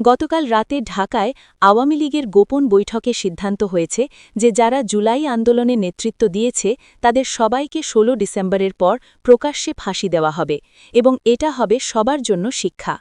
গতকাল রাতে ঢাকায় আওয়ামী লীগের গোপন বৈঠকে সিদ্ধান্ত হয়েছে যে যারা জুলাই আন্দোলনে নেতৃত্ব দিয়েছে তাদের সবাইকে ১৬ ডিসেম্বরের পর প্রকাশ্যে ফাঁসি দেওয়া হবে এবং এটা হবে সবার জন্য শিক্ষা।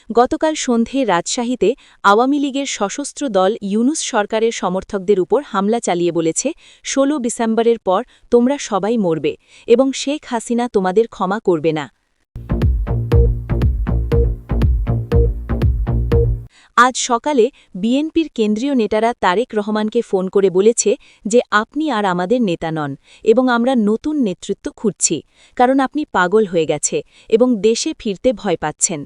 গতকাল সন্ধে রাজশাহীতে আওয়ামী লীগের সশস্ত্র দল ইউনূস সরকারের সমর্থকদের উপর হামলা চালিয়ে বলেছে ১৬ ডিসেম্বরের পর তোমরা সবাই মরবে এবং শেখ হাসিনা তোমাদের ক্ষমা করবে না। আজ সকালে বিএনপির কেন্দ্রীয় নেতারা তারেক রহমানকে ফোন করে বলেছে যে আপনি আর আমাদের নেতা নন এবং আমরা নতুন নেতৃত্ব খুঁজছি, কারণ আপনি পাগল হয়ে গেছে এবং দেশে ফিরতে ভয় পাচ্ছেন।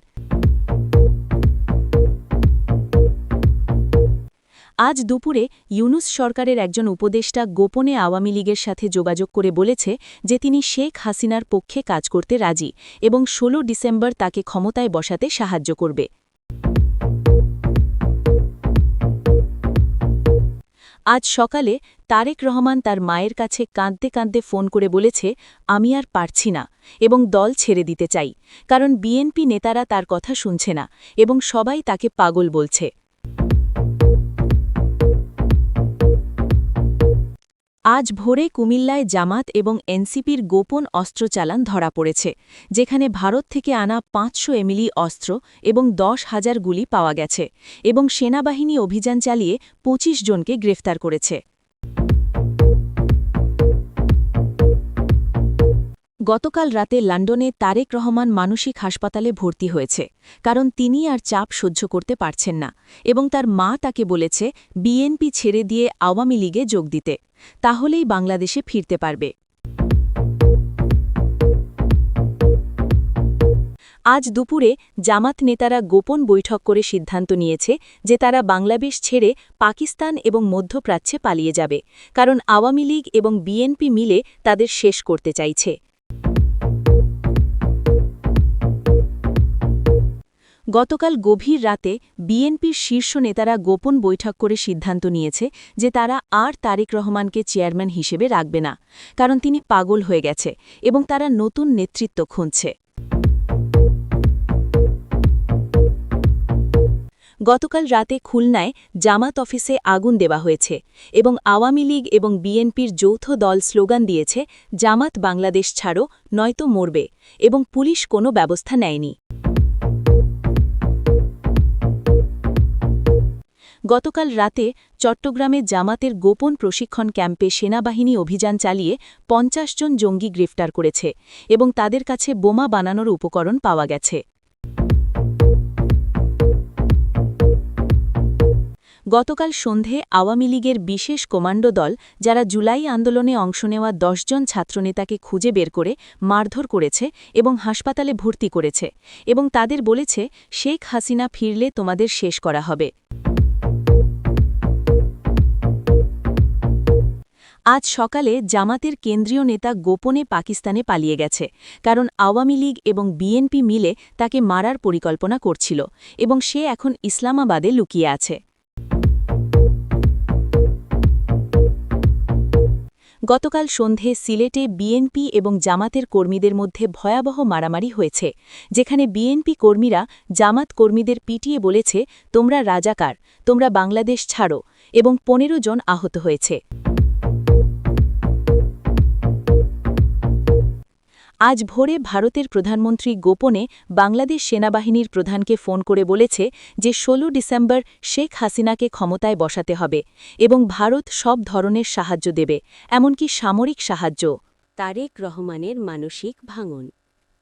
আজ দুপুরে ইউনূস সরকারের একজন উপদেষ্টা গোপনে আওয়ামী লীগের সাথে যোগাযোগ করে বলেছে যে তিনি শেখ হাসিনার পক্ষে কাজ করতে রাজি এবং ১৬ ডিসেম্বর তাকে ক্ষমতায় বসাতে সাহায্য করবে। আজ সকালে তারেক রহমান তার মায়ের কাছে কাঁদতে কাঁদতে ফোন করে বলেছে আমি আর পারছি না এবং দল ছেড়ে দিতে চাই, কারণ বিএনপি নেতারা তার কথা শুনছে না এবং সবাই তাকে পাগল বলছে। আজ ভোরে কুমিল্লায় জামাত এবং এনসিপির গোপন অস্ত্র চালান ধরা পড়েছে, যেখানে ভারত থেকে আনা ৫০০ এমএলি অস্ত্র এবং ১০,০০০ গুলি পাওয়া গেছে এবং সেনাবাহিনী অভিযান চালিয়ে ২৫ জনকে গ্রেফতার করেছে। গতকাল রাতে লন্ডনে তারেক রহমান মানসিক হাসপাতালে ভর্তি হয়েছে, কারণ তিনি আর চাপ সহ্য করতে পারছেন না এবং তার মা তাকে বলেছে বিএনপি ছেড়ে দিয়ে আওয়ামী লীগে যোগ দিতে, তাহলেই বাংলাদেশে ফিরতে পারবে। আজ দুপুরে জামাত নেতারা গোপন বৈঠক করে সিদ্ধান্ত নিয়েছে যে তারা বাংলাদেশ ছেড়ে পাকিস্তান এবং মধ্যপ্রাচ্যে পালিয়ে যাবে, কারণ আওয়ামী লীগ এবং বিএনপি মিলে তাদের শেষ করতে চাইছে। গতকাল গভীর রাতে বিএনপির শীর্ষ নেতারা গোপন বৈঠক করে সিদ্ধান্ত নিয়েছে যে তারা আর তারেক রহমানকে চেয়ারম্যান হিসেবে রাখবে না, কারণ তিনি পাগল হয়ে গেছে এবং তারা নতুন নেতৃত্ব খুঁজছে। গতকাল রাতে খুলনায় জামাত অফিসে আগুন দেওয়া হয়েছে এবং আওয়ামী লীগ এবং বিএনপির যৌথ দল স্লোগান দিয়েছে জামাত বাংলাদেশ ছাড়ো নয়তো মরবে এবং পুলিশ কোনো ব্যবস্থা নেয়নি। গতকাল রাতে চট্টগ্রামে জামাতের গোপন প্রশিক্ষণ ক্যাম্পে সেনাবাহিনী অভিযান চালিয়ে ৫০ জন জঙ্গি গ্রেফতার করেছে এবং তাদের কাছে বোমা বানানোর উপকরণ পাওয়া গেছে। গতকাল সন্ধে আওয়ামী লীগের বিশেষ কমান্ডো দল, যারা জুলাই আন্দোলনে অংশ নেওয়া ১০ জন ছাত্রনেতাকে খুঁজে বের করে মারধর করেছে এবং হাসপাতালে ভর্তি করেছে এবং তাদের বলেছে শেখ হাসিনা ফিরলে তোমাদের শেষ করা হবে। আজ সকালে জামাতের কেন্দ্রীয় নেতা গোপনে পাকিস্তানে পালিয়ে গেছে, কারণ আওয়ামী লীগ এবং বিএনপি মিলে তাকে মারার পরিকল্পনা করছিল এবং সে এখন ইসলামাবাদে লুকিয়ে আছে। গতকাল সন্ধে সিলেটে বিএনপি এবং জামাতের কর্মীদের মধ্যে ভয়াবহ মারামারি হয়েছে, যেখানে বিএনপি কর্মীরা জামাত কর্মীদের পিটিয়ে বলেছে তোমরা রাজাকার, তোমরা বাংলাদেশ ছাড়ো এবং ১৫ জন আহত হয়েছে। আজ ভোরে ভারতের প্রধানমন্ত্রী গোপনে বাংলাদেশ সেনাবাহিনীর প্রধানকে ফোন করে বলেছে যে ১৬ ডিসেম্বর শেখ হাসিনাকে ক্ষমতায় বসাতে হবে এবং ভারত সব ধরনের সাহায্য দেবে, এমনকি সামরিক সাহায্য। তারেক রহমানের মানসিক ভাঙন।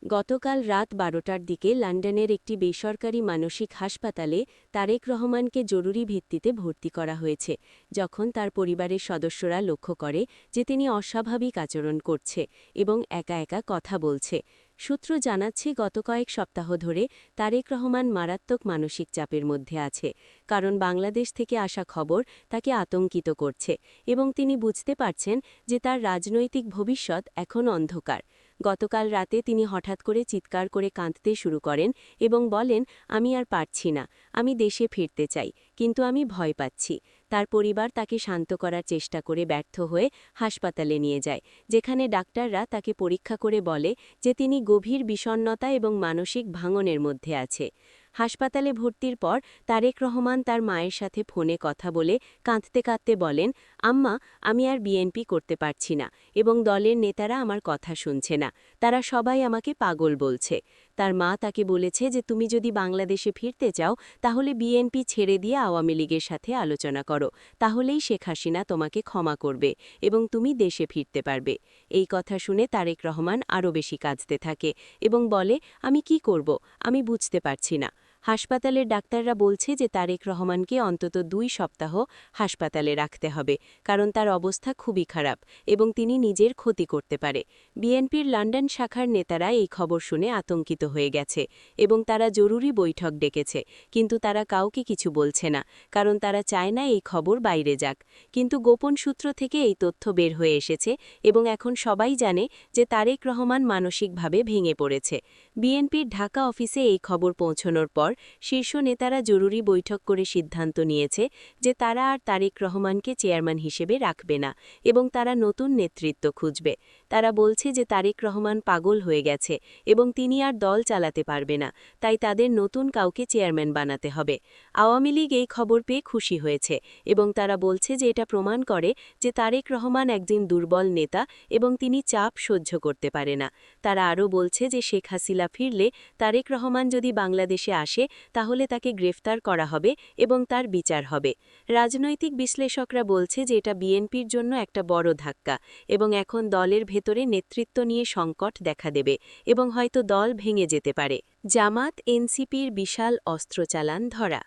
গতকাল রাত ১২টার দিকে লন্ডনের একটি বেসরকারি মানসিক হাসপাতালে তারেক রহমানকে জরুরি ভিত্তিতে ভর্তি করা হয়েছে, যখন তার পরিবারের সদস্যরা লক্ষ্য করে যে তিনি অস্বাভাবিক আচরণ করছে এবং একা একা কথা বলছে। সূত্র জানাচ্ছে গত কয়েক সপ্তাহ ধরে তারেক রহমান মারাত্মক মানসিক চাপের মধ্যে আছে, কারণ বাংলাদেশ থেকে আসা খবর তাকে আতঙ্কিত করছে এবং তিনি বুঝতে পারছেন যে তার রাজনৈতিক ভবিষ্যৎ এখন অন্ধকার। গতকাল রাতে তিনি হঠাৎ করে চিৎকার করে কাঁদতে শুরু করেন এবং বলেন আমি আর পারছি না, আমি দেশে ফিরতে চাই, কিন্তু আমি ভয় পাচ্ছি। তার পরিবার তাকে শান্ত করার চেষ্টা করে ব্যর্থ হয়ে হাসপাতালে নিয়ে যায়, যেখানে ডাক্তাররা তাকে পরীক্ষা করে বলে যে তিনি গভীর বিষণ্ণতা এবং মানসিক ভাঙনের মধ্যে আছে। হাসপাতালে ভর্তির পর তারেক রহমান তার মায়ের সাথে ফোনে কথা বলে কাঁদতে কাঁদতে বলেন, আম্মা, আমি আর বিএনপি করতে পারছি না এবং দলের নেতারা আমার কথা শুনছে না, তারা সবাই আমাকে পাগল বলছে। তার মা তাকে বলেছে যে তুমি যদি বাংলাদেশে ফিরতে চাও তাহলে বিএনপি ছেড়ে দিয়ে আওয়ামী লীগের সাথে আলোচনা করো, তাহলেই শেখ হাসিনা তোমাকে ক্ষমা করবে এবং তুমি দেশে ফিরতে পারবে। এই কথা শুনে তারেক রহমান আরও বেশি কাঁদতে থাকে এবং বলে, আমি কি করব, আমি বুঝতে পারছি না। হাসপাতালের ডাক্তাররা বলছে যে তারেক রহমানকে অন্তত 2 সপ্তাহ হাসপাতালে রাখতে হবে, কারণ তার অবস্থা খুবই খারাপ এবং তিনি নিজের ক্ষতি করতে পারে। বিএনপির লন্ডন শাখার নেতারা এই খবর শুনে আতঙ্কিত হয়ে গেছে এবং তারা জরুরি বৈঠক ডেকেছে, কিন্তু তারা কাউকে কিছু বলছে না, কারণ তারা চায় না এই খবর বাইরে যাক। কিন্তু গোপন সূত্র থেকে এই তথ্য বের হয়ে এসেছে এবং এখন সবাই জানে যে তারেক রহমান মানসিকভাবে ভেঙে পড়েছে। বিএনপির ঢাকা অফিসে এই খবর পৌঁছানোর পর শীর্ষ নেতারা জরুরি বৈঠক করে সিদ্ধান্ত নিয়েছে যে তারা আর তারেক রহমানকে চেয়ারম্যান হিসেবে রাখবে না এবং তারা নতুন নেতৃত্ব খুঁজবে। তারা বলছে যে তারেক রহমান পাগল হয়ে গেছে এবং তিনি আর দল চালাতে পারবে না, তাই তাদের নতুন কাউকে চেয়ারম্যান বানাতে হবে। আওয়ামী লীগ এই খবর পেয়ে খুশি হয়েছে এবং তারা বলছে যে এটা প্রমাণ করে যে তারেক রহমান একজন দুর্বল নেতা এবং তিনি চাপ সহ্য করতে পারে না। তারা আরও বলছে যে শেখ হাসিনা ফিরলে তারেক রহমান যদি বাংলাদেশে আসে তাহলে তাকে গ্রেফতার করা হবে এবং তার বিচার হবে। রাজনৈতিক বিশ্লেষকরা বলছে যে এটা বিএনপির জন্য একটা বড় ধাক্কা এবং এখন দলের ভেতরে নেতৃত্ব নিয়ে সংকট দেখা দেবে এবং হয়তো দল ভেঙে যেতে পারে। জামাত এনসিপির বিশাল অস্ত্র চালান ধরা।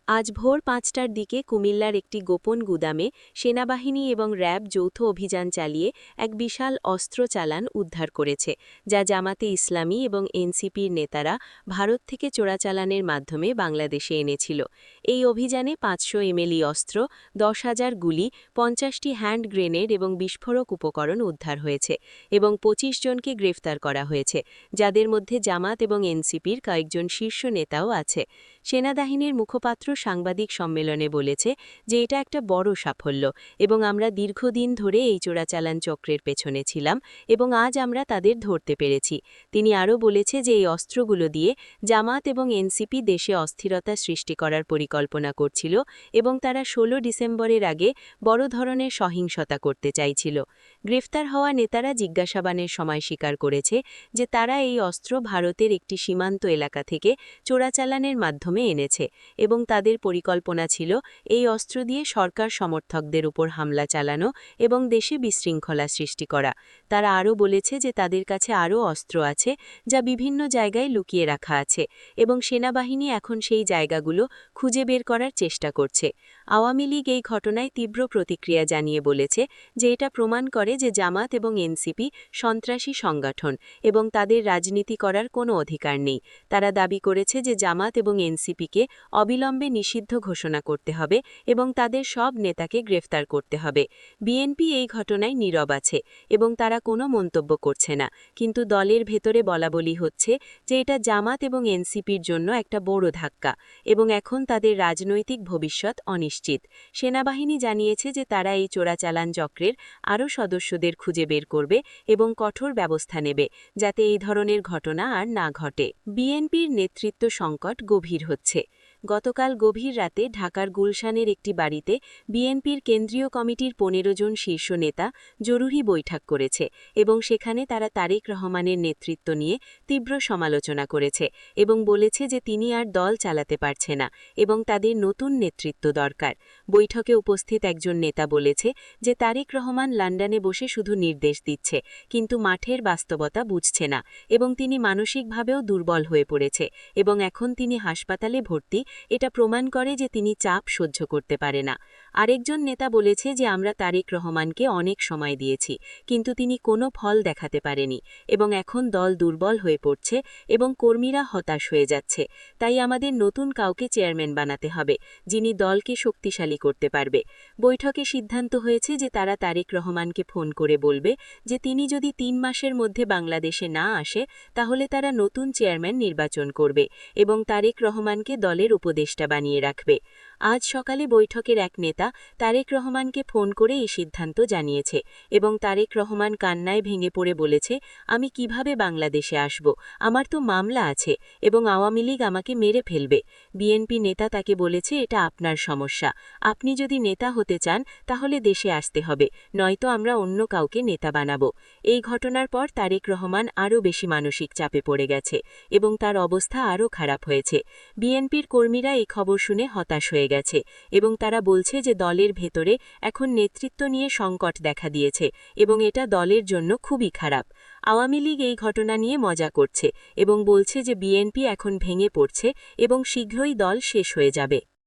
আজ ভোর 5টার দিকে কুমিল্লার একটি গোপন গুদামে সেনাবাহিনী এবং র্যাব যৌথ অভিযান চালিয়ে এক বিশাল অস্ত্র চালান উদ্ধার করেছে, যা জামাতে ইসলামী এবং এনসিপির নেতারা ভারত থেকে চোরাচালানের মাধ্যমে বাংলাদেশে এনেছিল। এই অভিযানে 500 ml অস্ত্র, 10,000 গুলি, 50টি হ্যান্ড গ্রেনেড এবং বিস্ফোরক উপকরণ উদ্ধার হয়েছে এবং 25 জনকে গ্রেফতার করা হয়েছে, যাদের মধ্যে জামাত এবং এনসিপির কয়েকজন শীর্ষ নেতাও আছে। সেনাবাহিনীর মুখপাত্র সাংবাদিক সম্মেলনে বলেছে যে এটা একটা বড় সাফল্য এবং আমরা দীর্ঘদিন ধরে এই চোরাচালান চক্রের পেছনে ছিলাম এবং আজ আমরা তাদের ধরতে পেরেছি। তিনি আরও বলেছে যে এই অস্ত্রগুলো দিয়ে জামাত এবং এনসিপি দেশে অস্থিরতা সৃষ্টি করার পরিকল্পনা করছিল এবং তারা 16 ডিসেম্বরের আগে বড় ধরনের সহিংসতা করতে চাইছিল। গ্রেফতার হওয়া নেতারা জিজ্ঞাসাবাদের সময় স্বীকার করেছে যে তারা এই অস্ত্র ভারতের একটি সীমান্ত এলাকা থেকে চোরাচালানের মাধ্যমে এনেছে এবং তাদের পরিকল্পনা ছিল এই অস্ত্র দিয়ে সরকার সমর্থকদের উপর হামলা চালানো এবং দেশে বিশৃঙ্খলা সৃষ্টি করা। তারা আরও বলেছে যে তাদের কাছে আরও অস্ত্র আছে যা বিভিন্ন জায়গায় লুকিয়ে রাখা আছে এবং সেনাবাহিনী এখন সেই জায়গাগুলো খুঁজে বের করার চেষ্টা করছে। আওয়ামী লীগ এই ঘটনায় তীব্র প্রতিক্রিয়া জানিয়ে বলেছে যে এটা প্রমাণ করে যে জামাত এবং এনসিপি সন্ত্রাসী সংগঠন এবং তাদের রাজনীতি করার কোনো অধিকার নেই। তারা দাবি করেছে যে জামাত এবং এনসিপিকে অবিলম্বে নিষিদ্ধ ঘোষণা করতে হবে এবং তাদের সব নেতাকে গ্রেফতার করতে হবে। বিএনপি এই ঘটনায় নীরব আছে এবং তারা কোনো মন্তব্য করছে না, কিন্তু দলের ভেতরে বলাবলি হচ্ছে যে এটা জামাত এবং এনসিপির জন্য একটা বড় ধাক্কা এবং এখন তাদের রাজনৈতিক ভবিষ্যৎ অনিশ্চিত। সেনাবাহিনী জানিয়েছে যে তারা এই চোরাচালান চক্রের আরও সদস্যদের খুঁজে বের করবে এবং কঠোর ব্যবস্থা নেবে যাতে এই ধরনের ঘটনা আর না ঘটে। বিএনপির নেতৃত্ব সংকট গভীর হচ্ছে। গতকাল গভীর রাতে ঢাকার গুলশানের একটি বাড়িতে বিএনপির কেন্দ্রীয় কমিটির 15 জন শীর্ষ নেতা জরুরি বৈঠক করেছে এবং সেখানে তারা তারেক রহমানের নেতৃত্ব নিয়ে তীব্র সমালোচনা করেছে এবং বলেছে যে তিনি আর দল চালাতে পারছে না এবং তাদের নতুন নেতৃত্ব দরকার। বৈঠকে উপস্থিত একজন নেতা বলেছে যে তারেক রহমান লন্ডনে বসে শুধু নির্দেশ দিচ্ছে, কিন্তু মাঠের বাস্তবতা বুঝছে না এবং তিনি মানসিকভাবেও দুর্বল হয়ে পড়েছে এবং এখন তিনি হাসপাতালে ভর্তি। এটা প্রমাণ করে যে তিনি চাপ সহ্য করতে পারে না। আরেকজন নেতা বলেছে যে আমরা তারেক রহমানকে অনেক সময় দিয়েছি, কিন্তু তিনি কোনো ফল দেখাতে পারেনি এবং এখন দল দুর্বল হয়ে পড়ছে এবং কর্মীরা হতাশ হয়ে যাচ্ছে। তাই আমাদের নতুন কাউকে চেয়ারম্যান বানাতে হবে যিনি দলকে শক্তিশালী করতে পারবে। বৈঠকে সিদ্ধান্ত হয়েছে যে তারা তারেক রহমানকে ফোন করে বলবে যে তিনি যদি 3 মাসের মধ্যে বাংলাদেশে না আসে তাহলে তারা নতুন চেয়ারম্যান নির্বাচন করবে এবং তারেক রহমানকে দলের উপদেষ্টা বানিয়ে রাখবে। আজ সকালে বৈঠকের এক নেতা তারেক রহমানকে ফোন করে এই সিদ্ধান্ত জানিয়েছে এবং তারেক রহমান কান্নায় ভেঙে পড়ে বলেছে, আমি কিভাবে বাংলাদেশে আসব, আমার তো মামলা আছে এবং আওয়ামী লীগ আমাকে মেরে ফেলবে। বিএনপি নেতা তাকে বলেছে, এটা আপনার সমস্যা, আপনি যদি নেতা হতে চান তাহলে দেশে আসতে হবে, নয়তো আমরা অন্য কাউকে নেতা বানাবো। এই ঘটনার পর তারেক রহমান আরও বেশি মানসিক চাপে পড়ে গেছে এবং তার অবস্থা আরও খারাপ হয়েছে। বিএনপির কর্মীরা এই খবর শুনে হতাশ হয়ে গেছে এবং তারা বলছে যে দলের ভেতরে এখন নেতৃত্ব নিয়ে সংকট দেখা দিয়েছে এবং এটা দলের জন্য খুবই খারাপ। আওয়ামী লীগ এই ঘটনা নিয়ে মজা করছে এবং বলছে যে বিএনপি এখন ভেঙে পড়ছে এবং শীঘ্রই দল শেষ হয়ে যাবে।